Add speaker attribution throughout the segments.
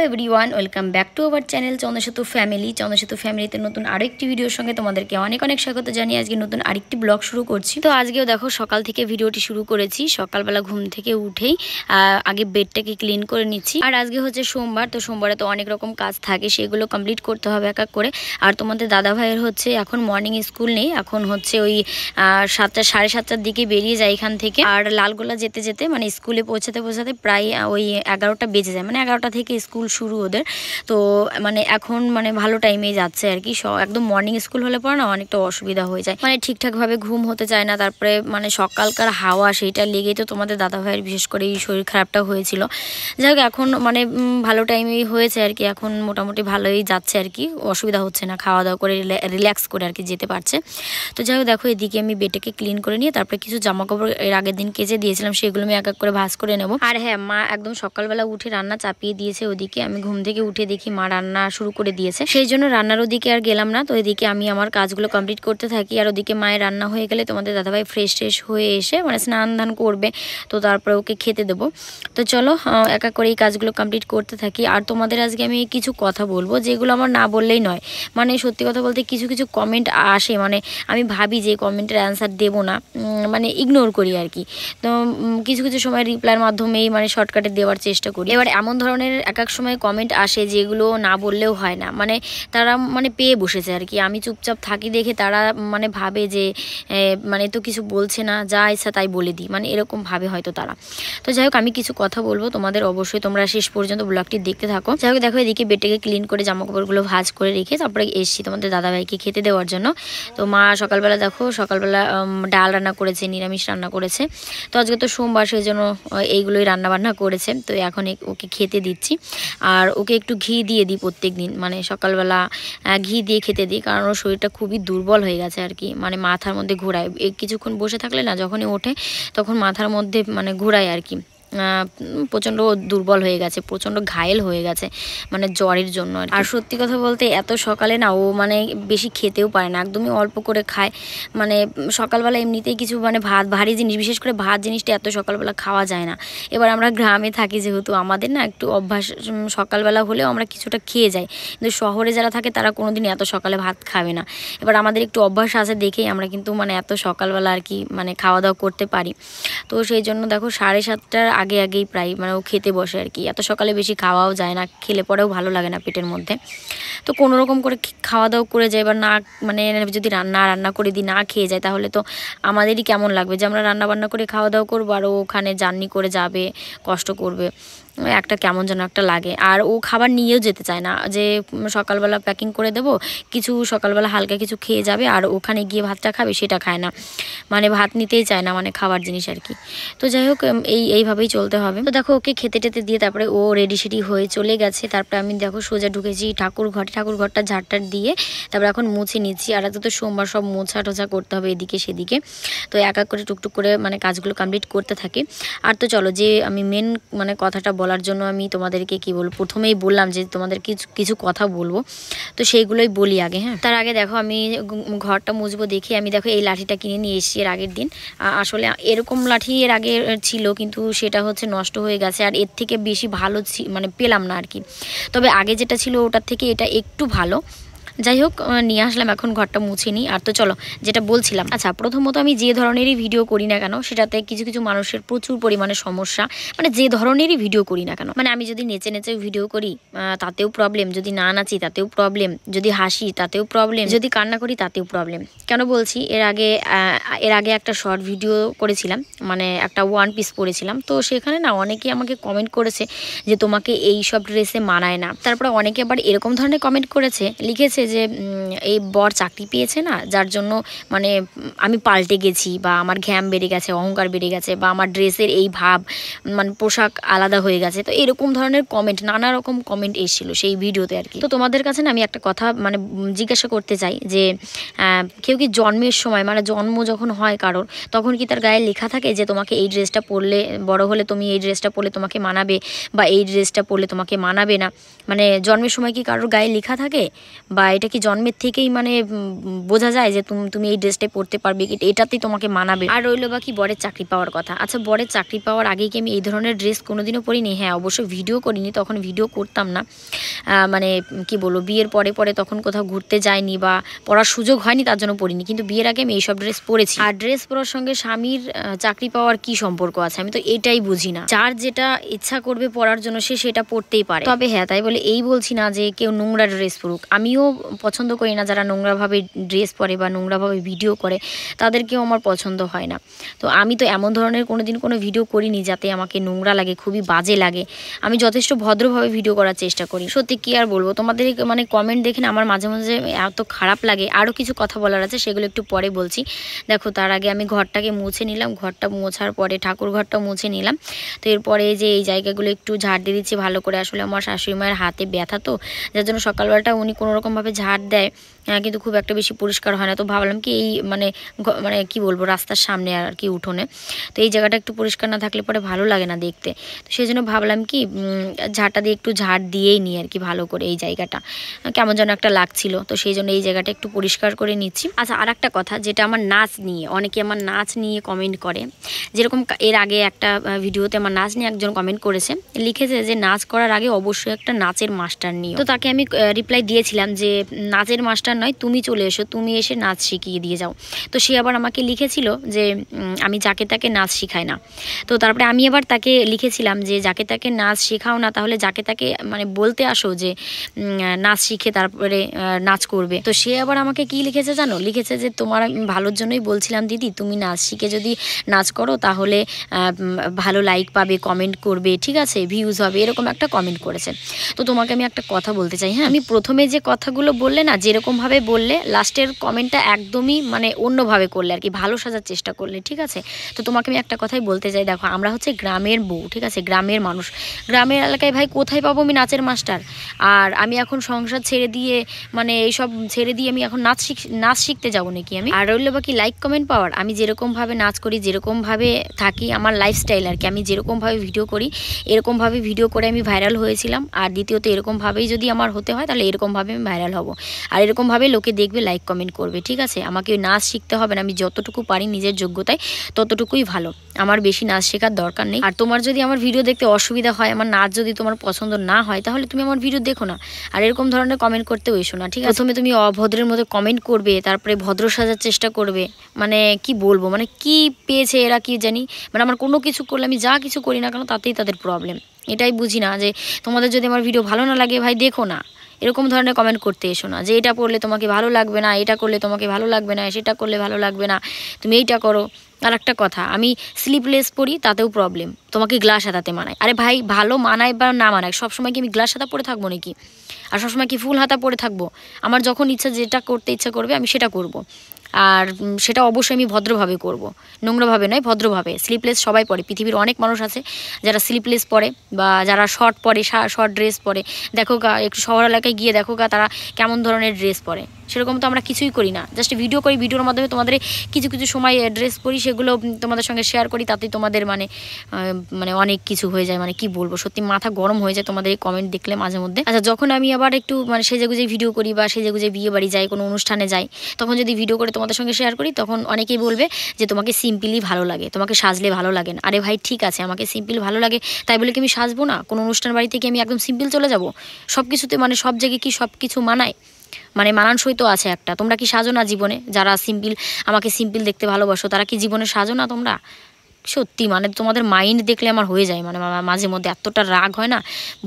Speaker 1: Everyone, welcome back to our channel Chandrasetu family. Chandrasetu ফ্যামিলিতে নতুন আরেকটি ভিডিওর সঙ্গে তোমাদেরকে অনেক অনেক স্বাগত জানিয়ে আজকে নতুন আরেকটি ব্লগ শুরু করছি। তো আজকেও দেখো সকাল থেকে ভিডিওটি শুরু করেছি। সকালবেলা ঘুম থেকে উঠেই আগে বেডটাকে ক্লিন করে নিচ্ছি। আর আজকে হচ্ছে সোমবার, তো সোমবারে তো অনেক রকম কাজ থাকে, সেগুলো কমপ্লিট করতে হবে এক এক করে। আর তোমাদের দাদা ভাইয়ের হচ্ছে এখন মর্নিং স্কুল নেই, এখন হচ্ছে ওই 7টা সাড়ে 7টার দিকে বেরিয়ে যায় এখান থেকে। আর লালগোলা যেতে যেতে মানে স্কুলে পৌঁছাতে প্রায় ওই 11টা বেজে যায়, মানে 11টা থেকে স্কুল শুরু ওদের। তো মানে এখন মানে ভালো টাইমেই যাচ্ছে আর কি। একদম মর্নিং স্কুল হলে পরে না অনেকটা অসুবিধা হয়ে যায়, মানে ঠিকঠাকভাবে ঘুম হতে চায় না। তারপরে মানে সকালকার হাওয়া সেইটা লেগেই তো তোমাদের দাদা ভাইয়ের বিশেষ করে এই শরীর খারাপটা হয়েছিল। যাই হোক এখন মানে ভালো টাইমেই হয়েছে আর কি, এখন মোটামুটি ভালোই যাচ্ছে আর কি, অসুবিধা হচ্ছে না, খাওয়া দাওয়া করে রিল্যাক্স করে আর কি যেতে পারছে। তো যাই হোক দেখো এদিকে আমি বেডটাকে ক্লিন করে নিয়ে তারপরে কিছু জামা কাপড় এর আগের দিন কেচে দিয়েছিলাম, সেগুলো আমি এক এক করে ভাঁজ করে নেব। আর হ্যাঁ, মা একদম সকালবেলা উঠে রান্না চাপিয়ে দিয়েছে ওদিকে। আমি ঘুম থেকে উঠে দেখি মা রান্না শুরু করে দিয়েছে, সেই জন্য রান্নার ওদিকে আর গেলাম না। তো এদিকে আমি আমার কাজগুলো কমপ্লিট করতে থাকি। আর ওদিকে মায়ের রান্না হয়ে গেলে তোমাদের দাদাভাই ফ্রেশ হয়ে এসে মানে স্নান ধান করবে, তো তারপরে ওকে খেতে দেবো। তো চলো এক এক করে এই কাজগুলো কমপ্লিট করতে থাকি। আর তোমাদের আজকে আমি কিছু কথা বলবো যেগুলো আমার না বললেই নয়। মানে সত্যি কথা বলতে কিছু কিছু কমেন্ট আসে, মানে আমি ভাবি যে কমেন্টের অ্যান্সার দেবো না, মানে ইগনোর করি আর কি। তো কিছু কিছু সময় রিপ্লাইয়ের মাধ্যমেই মানে শর্টকাটে দেওয়ার চেষ্টা করি। এবার এমন ধরনের এক এক সময় কমেন্ট আসে যেগুলো না বললেও হয় না, মানে তারা মানে পেয়ে বসেছে আর কি। আমি চুপচাপ থাকি দেখে তারা মানে ভাবে যে মানে তো কিছু বলছে না, যা ইচ্ছা তাই বলে দিই, মানে এরকম ভাবে হয়তো তারা। তো যাই হোক আমি কিছু কথা বলবো তোমাদের, অবশ্যই তোমরা শেষ পর্যন্ত ব্লগটি দেখতে থাকো। যাই হোক দেখো এদিকে বেডটাকে ক্লিন করে জামা কাপড়গুলো ভাঁজ করে রেখে তারপরে এসছি তোমাদের দাদাভাইকে খেতে দেওয়ার জন্য। তো মা সকালবেলা দেখো সকালবেলা ডাল রান্না করেছে, নিরামিষ রান্না করেছে। তো আজকে তো সোমবার, সেই জন্য এইগুলোই রান্না বান্না করেছে। তো এখন ওকে খেতে দিচ্ছি। আর ওকে একটু ঘি দিয়ে দিই প্রত্যেক দিন, মানে সকালবেলা ঘি দিয়ে খেতে দিই, কারণ ওর শরীরটা খুবই দুর্বল হয়ে গেছে আর কি। মানে মাথার মধ্যে ঘোরায়, কিছুক্ষণ বসে থাকলে না যখনই ওঠে তখন মাথার মধ্যে মানে ঘোরায় আর কি। প্রচণ্ড দুর্বল হয়ে গেছে, প্রচণ্ড ঘায়েল হয়ে গেছে মানে জ্বরের জন্য। আর সত্যি কথা বলতে এত সকালে না ও মানে বেশি খেতেও পারে না, একদমই অল্প করে খায়। মানে সকালবেলা এমনিতেই কিছু মানে ভারী জিনিস, বিশেষ করে ভাত জিনিসটা এত সকালবেলা খাওয়া যায় না। এবার আমরা গ্রামে থাকি যেহেতু, আমাদের না একটু অভ্যাস, সকালবেলা হলেও আমরা কিছুটা খেয়ে যাই। কিন্তু শহরে যারা থাকে তারা কোনোদিন এত সকালে ভাত খাবে না। এবার আমাদের একটু অভ্যাস আছে দেখেই আমরা কিন্তু মানে এত সকালবেলা আর কি মানে খাওয়া দাওয়া করতে পারি। তো সেই জন্য দেখো 7:30টার আগেই প্রায় মানে ও খেতে বসে আর কি। এত সকালে বেশি খাওয়াও যায় না, খেলে পরেও ভালো লাগে না পেটের মধ্যে। তো কোনো রকম করে খাওয়া দাওয়া করে যায়। এবার না মানে যদি রান্না করে দিই, না খেয়ে যায়, তাহলে তো আমাদেরই কেমন লাগবে যে আমরা রান্না বান্না করে খাওয়া দাওয়া করবো আর ও ওখানে জার্নি করে যাবে, কষ্ট করবে, একটা কেমন যেন একটা লাগে। আর ও খাবার নিয়েও যেতে চায় না, যে সকালবেলা প্যাকিং করে দেবো কিছু, সকালবেলা হালকা কিছু খেয়ে যাবে আর ওখানে গিয়ে ভাতটা খাবে, সেটা খায় না, মানে ভাত নিতেই চায় না, মানে খাবার জিনিস আর কি। তো যাই হোক এইভাবেই চলতে হবে। তো দেখো ওকে খেতে দিয়ে তারপরে ও রেডি সেডি হয়ে চলে গেছে। তারপরে আমি দেখো সোজা ঢুকেছি ঠাকুর ঘরটা ঝাড়টার দিয়ে তারপরে এখন মুছে নিচ্ছি। আর আজকে তো সোমবার, সব মোছা টোছা করতে হবে এদিকে সেদিকে। তো এক এক করে টুকটুক করে মানে কাজগুলো কমপ্লিট করতে থাকি। আর তো চলো, যে আমি মেন মানে কথাটা বলার জন্য আমি তোমাদেরকে কি বলবো, প্রথমেই বললাম যে তোমাদের কিছু কথা বলবো, তো সেইগুলোই বলি আগে। হ্যাঁ, তার আগে দেখো আমি ঘরটা মুছবো দেখি আমি দেখো এই লাঠিটা কিনে নিয়ে এসেছি এর আগের দিন। আসলে এরকম লাঠি এর আগে ছিল, কিন্তু সেটা হচ্ছে নষ্ট হয়ে গেছে, আর এর থেকে বেশি ভালো মানে পেলাম না আর কি। তবে আগে যেটা ছিল ওটার থেকে এটা একটু ভালো। যাই হোক নিয়ে আসলাম, এখন ঘরটা মুছে নিই। আর তো চলো যেটা বলছিলাম, আচ্ছা প্রথমত আমি যে ধরনেরই ভিডিও করি না কেন সেটাতে কিছু কিছু মানুষের প্রচুর পরিমাণে সমস্যা, মানে যে ধরনেরই ভিডিও করি না কেন, মানে আমি যদি নেচে ভিডিও করি তাতেও প্রবলেম, যদি না নাচি তাতেও প্রবলেম, যদি হাসি তাতেও প্রবলেম, যদি কান্না করি তাতেও প্রবলেম। কেন বলছি, এর আগে একটা শর্ট ভিডিও করেছিলাম, মানে একটা ওয়ান পিস পরেছিলাম। তো সেখানে না অনেকে আমাকে কমেন্ট করেছে যে তোমাকে এই সব ড্রেসে মানায় না। তারপরে অনেকে আবার এরকম ধরনের কমেন্ট করেছে, লিখেছে যে এই বর চাকরি পেয়েছে না, যার জন্য মানে আমি পাল্টে গেছি, বা আমার ঘ্যাম বেড়ে গেছে, অহংকার বেড়ে গেছে, বা আমার ড্রেসের এই ভাব, মানে পোশাক আলাদা হয়ে গেছে। তো এরকম ধরনের কমেন্ট, নানা রকম কমেন্ট এসেছিলো সেই ভিডিওতে আর কি। তো তোমাদের কাছে না আমি একটা কথা মানে জিজ্ঞাসা করতে চাই যে কেউ কি জন্মের সময়, মানে জন্ম যখন হয় কারোর, তখন কি তার গায়ে লেখা থাকে যে তোমাকে এই ড্রেসটা পরলে, বড় হলে তুমি এই ড্রেসটা পরলে তোমাকে মানাবে, বা এই ড্রেসটা পরলে তোমাকে মানাবে না? মানে জন্মের সময় কি কারোর গায়ে লেখা থাকে, বা এটা কি জন্মের থেকেই মানে বোঝা যায় যে তুমি এই ড্রেসটাই পরতে পারবে, এটাতেই তোমাকে মানাবে? আর রইলো বাকি বরের চাকরি পাওয়ার কথা। আচ্ছা, বরের চাকরি পাওয়ার আগে কি আমি এই ধরনের ড্রেস কোনোদিনও পরিনি? হ্যাঁ, অবশ্য ভিডিও করিনি, তখন ভিডিও করতাম না, মানে কি বলবো, বিয়ের পরে পরে তখন কোথাও ঘুরতে যায়নি বা পরার সুযোগ হয়নি, তার জন্য পরিনি। কিন্তু বিয়ের আগে আমি এইসব ড্রেস পরেছি। আর ড্রেস পরার সঙ্গে স্বামীর চাকরি পাওয়ার কি সম্পর্ক আছে, আমি তো এটাই বুঝি না। যার যেটা ইচ্ছা করবে পরার জন্য সে সেটা পরতেই পারে। তবে হ্যাঁ, তাই বলে এই বলছি না যে কেউ নোংরা ড্রেস পরুক। আমিও পছন্দ করি না যারা নোংরাভাবে ড্রেস পরে বা নোংরাভাবে ভিডিও করে, তাদেরকেও আমার পছন্দ হয় না। তো আমি তো এমন ধরনের কোনোদিন কোনো ভিডিও করিনি যাতে আমাকে নোংরা লাগে, খুবই বাজে লাগে। আমি যথেষ্ট ভদ্রভাবে ভিডিও করার চেষ্টা করি। সত্যি কি আর বলবো, তোমাদের মানে কমেন্ট দেখে না আমার মাঝে মাঝে এত খারাপ লাগে। আরও কিছু কথা বলার আছে, সেগুলো একটু পরে বলছি। দেখো, তার আগে আমি ঘরটাকে মুছে নিলাম। ঘরটা মোছার পরে ঠাকুর ঘরটা মুছে নিলাম। তো এরপরে যে এই জায়গাগুলো একটু ঝাড় দিয়ে দিচ্ছি ভালো করে। আসলে আমার শাশুড়ি মায়ের হাতে ব্যথা, তো যার জন্য সকালবেলাটা উনি কোনোরকমভাবে ঝাড় দেয়, কিন্তু খুব একটা বেশি পরিষ্কার হয় না। তো ভাবলাম কি এই মানে কি বলবো, রাস্তার সামনে আর কি উঠোনে, তো এই জায়গাটা একটু পরিষ্কার না থাকলে পরে ভালো লাগে না দেখতে। তো সেই জন্য ভাবলাম কি ঝাড়টা দিয়ে একটু ঝাড় দিয়েই নিই আর কি ভালো করে। এই জায়গাটা কেমন যেন একটা লাগছিল, তো সেই জন্য এই জায়গাটা একটু পরিষ্কার করে নিচ্ছি। আচ্ছা, আর একটা কথা, যেটা আমার নাচ নিয়ে, অনেকে আমার নাচ নিয়ে কমেন্ট করে। যেরকম এর আগে একটা ভিডিওতে আমার নাচ নিয়ে একজন কমেন্ট করেছে, লিখেছে যে নাচ করার আগে অবশ্যই একটা নাচের মাস্টার নিও। তো তাকে আমি রিপ্লাই দিয়েছিলাম যে নাচের মাস্টার নয়, তুমি চলে এসো, তুমি এসে নাচ শিখিয়ে দিয়ে যাও। তো সে আবার আমাকে লিখেছিল যে আমি যাকে তাকে নাচ শিখাই না। তো তারপরে আমি আবার তাকে লিখেছিলাম যে যাকে তাকে নাচ শেখাও না, তাহলে যাকে তাকে মানে বলতে আসো যে নাচ শিখে তারপরে নাচ করবে। তো সে আবার আমাকে কি লিখেছে জানো? লিখেছে যে তোমার আমি ভালোর জন্যই বলছিলাম দিদি, তুমি নাচ শিখে যদি নাচ করো তাহলে ভালো লাইক পাবে, কমেন্ট করবে, ঠিক আছে, ভিউজ হবে, এরকম একটা কমেন্ট করেছে। তো তোমাকে আমি একটা কথা বলতে চাই। হ্যাঁ, আমি প্রথমে যে কথাগুলো বললে না, যেরকমভাবে বললে, লাস্টের কমেন্টটা একদমই মানে অন্যভাবে করলে আর কি, ভালো সাজার চেষ্টা করলে, ঠিক আছে। তো তোমাকে আমি একটা কথাই বলতে চাই, দেখো আমরা হচ্ছে গ্রামের বউ, ঠিক আছে, গ্রামের মানুষ। গ্রামের এলাকায় ভাই কোথায় পাবো আমি নাচের মাস্টার? আর আমি এখন সংসার ছেড়ে দিয়ে মানে এইসব ছেড়ে দিয়ে আমি এখন নাচ শিখতে যাবো নাকি আমি? আর রইল বাকি লাইক কমেন্ট পাওয়ার। আমি যেরকমভাবে নাচ করি, যেরকমভাবে থাকি, আমার লাইফস্টাইল আর কি, আমি যেরকমভাবে ভিডিও করি এরকমভাবে ভিডিও করে আমি ভাইরাল হয়েছিলাম। আর দ্বিতীয়ত এরকমভাবেই যদি আমার হতে হয় তাহলে এরকমভাবে আমি ভাইরাল হব, আর এরকমভাবে লোকে দেখবে, লাইক কমেন্ট করবে, ঠিক আছে। আমাকে ওই নাচ শিখতে হবে না, আমি যতটুকু পারি নিজের যোগ্যতায় ততটুকুই ভালো, আমার বেশি নাচ শেখার দরকার নেই। আর তোমার যদি আমার ভিডিও দেখতে অসুবিধা হয়, আমার নাচ যদি তোমার পছন্দ না হয়, তাহলে তুমি আমার ভিডিও দেখো না, আর এরকম ধরনের কমেন্ট করতেও এসো না, ঠিক আছে। প্রথমে তুমি অভদ্রের মতো কমেন্ট করবে, তারপরে ভদ্র সাজার চেষ্টা করবে, মানে কি বলবো, মানে কি পেয়েছে এরা কি জানি, মানে আমার কোনো কিছু করলে, আমি যা কিছু করি না কেন তাতেই তাদের প্রবলেম। এটাই বুঝি না যে তোমাদের যদি আমার ভিডিও ভালো না লাগে ভাই দেখো না, এরকম ধরনের কমেন্ট করতে এসো না যে এটা পড়লে তোমাকে ভালো লাগবে না, এটা করলে তোমাকে ভালো লাগবে না, সেটা করলে ভালো লাগবে না, তুমি এইটা করো। আর একটা কথা, আমি স্লিপলেস পরি তাতেও প্রবলেম, তোমাকে গ্লাস হাতাতে মানায়। আরে ভাই, ভালো মানায় বা না মানায়, সবসময় কি আমি গ্লাস হাতা পরে থাকবো নাকি? আর সবসময় কি ফুল হাতা পরে থাকবো? আমার যখন ইচ্ছা, যেটা করতে ইচ্ছা করবে আমি সেটা করব। আর সেটা অবশ্যই আমি ভদ্রভাবে করব, নোংরাভাবে নয়, ভদ্রভাবে। স্লিপলেস সবাই পরে, পৃথিবীর অনেক মানুষ আছে যারা স্লিপলেস পরে বা যারা শর্ট পরে, শর্ট ড্রেস পরে। দেখো গা, একটু শহর এলাকায় গিয়ে দেখো গা তারা কেমন ধরনের ড্রেস পরে। সেরকম তো আমরা কিছুই করি না, জাস্ট ভিডিও করি, ভিডিওর মাধ্যমে তোমাদের কিছু কিছু সময় ড্রেস পরি, সেগুলো তোমাদের সঙ্গে শেয়ার করি, তাতেই তোমাদের মানে অনেক কিছু হয়ে যায়, মানে কি বলবো, সত্যি মাথা গরম হয়ে যায় তোমাদের এই কমেন্ট দেখলে মাঝে মধ্যে। আচ্ছা, যখন আমি আবার একটু মানে সেজেগুজে ভিডিও করি বা সেজেগুজে বিয়ে বাড়ি যাই, কোনো অনুষ্ঠানে যাই, তখন যদি ভিডিও করে তোমাদের সঙ্গে শেয়ার করি, তখন অনেকেই বলবে যে তোমাকে সিম্পলি ভালো লাগে, তোমাকে সাজলে ভালো লাগে না। আরে ভাই ঠিক আছে, আমাকে সিম্পল ভালো লাগে, তাই বলে কি আমি সাজবো না? কোনো অনুষ্ঠান বাড়িতে কি আমি একদম সিম্পল চলে যাব? সব কিছুতে মানে সব জায়গায় কি সব কিছু মানায়? মানে মানানসই তো আছে একটা। তোমরা কি সাজো না জীবনে? যারা সিম্পল, আমাকে সিম্পল দেখতে ভালোবাসো, তারা কি জীবনে সাজো না তোমরা? সত্যি মানে তোমাদের মাইন্ড দেখলে আমার হয়ে যায়, মানে মাঝে মধ্যে এতটা রাগ হয় না,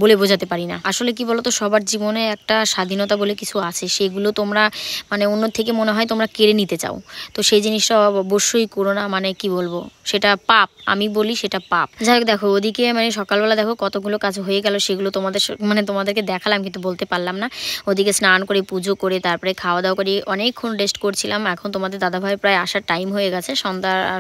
Speaker 1: বলে বোঝাতে পারি না। আসলে কি বলো তো, সবার জীবনে একটা স্বাধীনতা বলে কিছু আছে, সেগুলো তোমরা মানে অন্য থেকে মনে হয় তোমরা কেড়ে নিতে চাও। তো সেই জিনিসটা অবশ্যই করো না, মানে কি বলবো, সেটা পাপ, আমি বলি সেটা পাপ। যাই হোক, দেখো ওদিকে মানে সকালবেলা দেখো কতগুলো কাজ হয়ে গেল, সেগুলো তোমাদেরকে দেখালাম কিন্তু বলতে পারলাম না। ওদিকে স্নান করে পুজো করে তারপরে খাওয়া দাওয়া করে অনেকক্ষণ রেস্ট করছিলাম। এখন তোমাদের দাদাভাই প্রায় আসার টাইম হয়ে গেছে,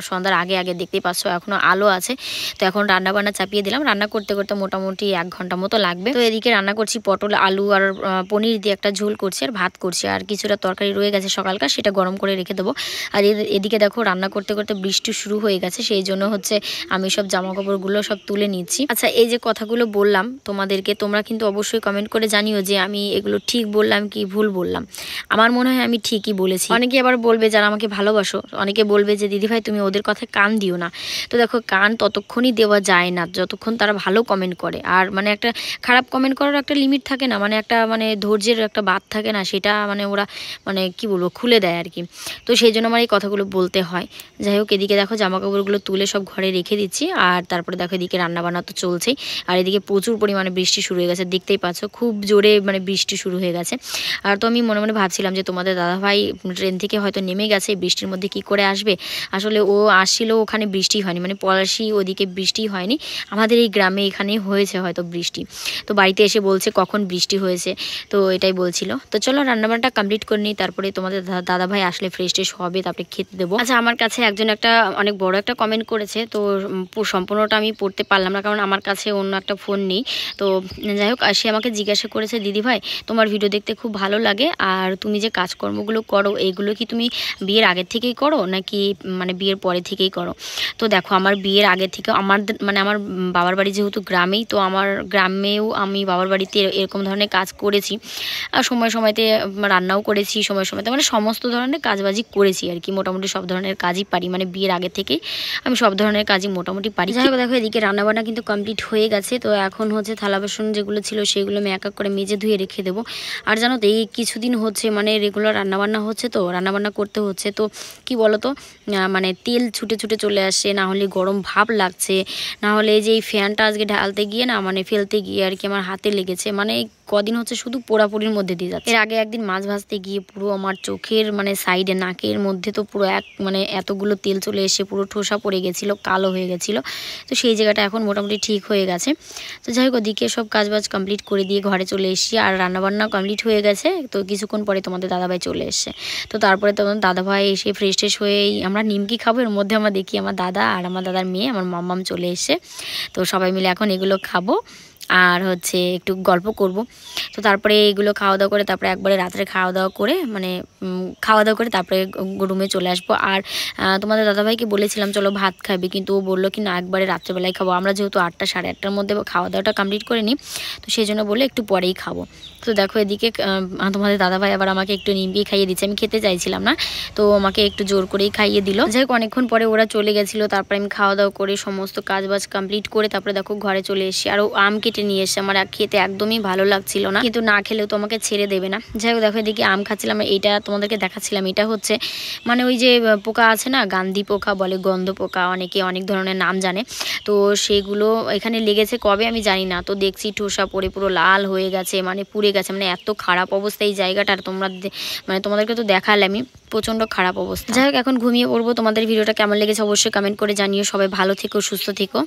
Speaker 1: সন্ধ্যার আগে দেখতেই পাচ্ছ এখনও আলো আছে। তো এখন রান্না বান্না চাপিয়ে দিলাম। রান্না করতে করতে মোটামুটি 1 ঘন্টা মতো লাগবে। তো এদিকে রান্না করছি পটল, আলু আর পনির দিয়ে একটা ঝোল করছি আর ভাত করছি, আর কিছুটা তরকারি রয়ে গেছে সকালকার, সেটা গরম করে রেখে দেবো। আর এদিকে দেখো রান্না করতে করতে বৃষ্টি শুরু হয়ে গেছে, সেই জন্য হচ্ছে আমি সব জামা কাপড়গুলো সব তুলে নিচ্ছি। আচ্ছা, এই যে কথাগুলো বললাম তোমাদেরকে, তোমরা কিন্তু অবশ্যই কমেন্ট করে জানিও যে আমি এগুলো ঠিক বললাম কি ভুল বললাম। আমার মনে হয় আমি ঠিকই বলেছি। অনেকে আবার বলবে যারা আমাকে ভালোবাসো, অনেকে বলবে যে দিদিভাই তুমি ওদের কথায় কান দিও না। তো দেখো, কান ততক্ষণই দেওয়া যায় না যতক্ষণ তারা ভালো কমেন্ট করে। আর মানে একটা খারাপ কমেন্ট করার একটা লিমিট থাকে না, মানে একটা মানে ধৈর্যের একটা বাঁধ থাকে না, সেটা মানে ওরা মানে কি বলবো খুলে দেয় আর কি। তো সেই জন্য আমার এই কথাগুলো বলতে হয়। যাই হোক, এদিকে দেখো জামা কাপড়গুলো তুলে সব ঘরে রেখে দিচ্ছি। আর তারপরে দেখো এদিকে রান্নাবান্না তো চলছেই। আর এদিকে প্রচুর পরিমাণে বৃষ্টি শুরু হয়ে গেছে, দেখতেই পাচ্ছ খুব জোরে মানে বৃষ্টি শুরু হয়ে গেছে। আর তো আমি মনে মনে ভাবছিলাম যে তোমাদের দাদাভাই ট্রেন থেকে হয়তো নেমে গেছে, বৃষ্টির মধ্যে কি করে আসবে। আসলে ও আসছিল, ওখানে বৃষ্টি হয়নি, মানে পলাশী ওদিকে বৃষ্টি হয়নি, আমাদের এই গ্রামে এখানে হয়েছে হয়তো বৃষ্টি। তো বাড়িতে এসে বলছে কখন বৃষ্টি হয়েছে, তো এটাই বলছিল। তো চলো রান্নাবান্নাটা কমপ্লিট করে নিই, তারপরে তোমাদের দাদাভাই আসলে ফ্রেশ ট্রেশ হবে, তারপরে খেতে দেবো। আচ্ছা, আমার কাছে একজন একটা অনেক বড় একটা কমেন্ট করেছে, তো সম্পূর্ণটা আমি পড়তে পারলাম না, কারণ আমার কাছে অন্য একটা ফোন নেই। তো যাই হোক, সে আমাকে জিজ্ঞাসা করেছে দিদিভাই তোমার ভিডিও দেখতে খুব ভালো লাগে, আর তুমি যে কাজকর্মগুলো করো এইগুলো কি তুমি বিয়ের আগের থেকেই করো নাকি মানে বিয়ের পরে থেকেই করো। তো দেখো, আমার বিয়ের আগে থেকে আমার মানে আমার বাবার বাড়ি যেহেতু গ্রামেই, তো আমার গ্রামেও আমি বাবার বাড়িতে এরকম ধরনের কাজ করেছি। আর সময় সময়তে রান্নাও করেছি, সময় সময়তে মানে সমস্ত ধরনের কাজবাজি করেছি আর কি। মোটামুটি সব ধরনের কাজই পারি, মানে বিয়ের আগে থেকেই আমি সব ধরনের কাজই মোটামুটি পারি। যাই হোক, দেখো এদিকে রান্নাবান্না কিন্তু কমপ্লিট হয়ে গেছে। তো এখন হচ্ছে থালা বাসন যেগুলো ছিল সেগুলো আমি এক এক করে মেজে ধুয়ে রেখে দেবো। আর জানো তো, এই কিছুদিন হচ্ছে মানে রেগুলার রান্নাবান্না হচ্ছে, তো রান্নাবান্না করতে হচ্ছে, তো কি বলো তো, মানে তেল ছুটে ছুটে চলে আসছে, না হলে গরম ভাব লাগছে, না হলে যে এই ফ্যানটা আজকে ঢালতে গিয়ে না মানে ফেলতে গিয়ে আর কি আমার হাতে লেগেছে, মানে কদিন হচ্ছে শুধু পোড়াপুরির মধ্যে দিয়ে যাচ্ছে। এর আগে একদিন মাছ ভাজতে গিয়ে পুরো আমার চোখের মানে সাইডে নাকের মধ্যে তো পুরো মানে এতগুলো তেল চলে এসে পুরো ঠোসা পড়ে গেছিলো, কালো হয়ে গেছিলো। তো সেই জায়গাটা এখন মোটামুটি ঠিক হয়ে গেছে। তো যাই হোক, ওদিকে সব কাজবাজ কমপ্লিট করে দিয়ে ঘরে চলে এসেছি, আর রান্নাবান্না কমপ্লিট হয়ে গেছে। তো কিছুক্ষণ পরে তোমাদের দাদাভাই চলে এসছে। তো তারপরে তোমাদের দাদাভাই এসে ফ্রেশ ট্রেশ হয়েই আমরা নিমকি খাবো, এর মধ্যে আমরা দেখি আমার দাদা আর আমার দাদার মেয়ে আমার মাম্মাম চলে এসছে। তো সবাই মিলে এখন এগুলো খাবো আর হচ্ছে একটু গল্প করব। তো তারপরে এইগুলো খাওয়া দাওয়া করে তারপরে একবারে রাত্রে খাওয়া দাওয়া করে মানে খাওয়া দাওয়া করে তারপরে রুমে চলে আসবো। আর তোমাদের দাদাভাইকে বলেছিলাম চলো ভাত খাবে, কিন্তু ও বললো কি না একবারে রাত্রেবেলায় খাবো। আমরা যেহেতু 8টা সাড়ে 8টার মধ্যে খাওয়া দাওয়াটা কমপ্লিট করে নিই, তো সেই জন্য বলে একটু পরেই খাবো। তো দেখো এদিকে তোমাদের দাদাভাই আবার আমাকে একটু নিমকি খাইয়ে দিচ্ছে, আমি খেতে চাইছিলাম না, তো আমাকে একটু জোর করেই খাইয়ে দিল। যাই হোক, অনেকক্ষণ পরে ওরা চলে গেছিলো, তারপরে আমি খাওয়া দাওয়া করে সমস্ত কাজবাজ কমপ্লিট করে তারপরে দেখো ঘরে চলে এসেছি। আর আম কেটে নিয়ে এসে আমার খেতে একদমই ভালো লাগছিল না, কিন্তু না খেলেও তো আমাকে ছেড়ে দেবে না। যাই হোক, দেখো এদিকে আম খাচ্ছিলাম, এইটা তোমাদেরকে দেখাচ্ছিলাম। এটা হচ্ছে মানে ওই যে পোকা আছে না, গান্ধী পোকা বলে, গন্ধ পোকা, অনেকে অনেক ধরনের নাম জানে। তো সেগুলো এখানে লেগেছে কবে আমি জানি না, তো দেখছি ঠোসা পড়ে পুরো লাল হয়ে গেছে, মানে পুড়ে গেছে, মানে এত খারাপ অবস্থা এই জায়গাটার। তোমরা মানে তোমাদেরকে তো দেখালে আমি, প্রচণ্ড খারাপ অবস্থা। যাই হোক, এখন ঘুমিয়ে পড়বো। তোমাদের ভিডিওটা কেমন লেগেছে অবশ্যই কমেন্ট করে জানিও। সবাই ভালো থেকো, সুস্থ থেকো।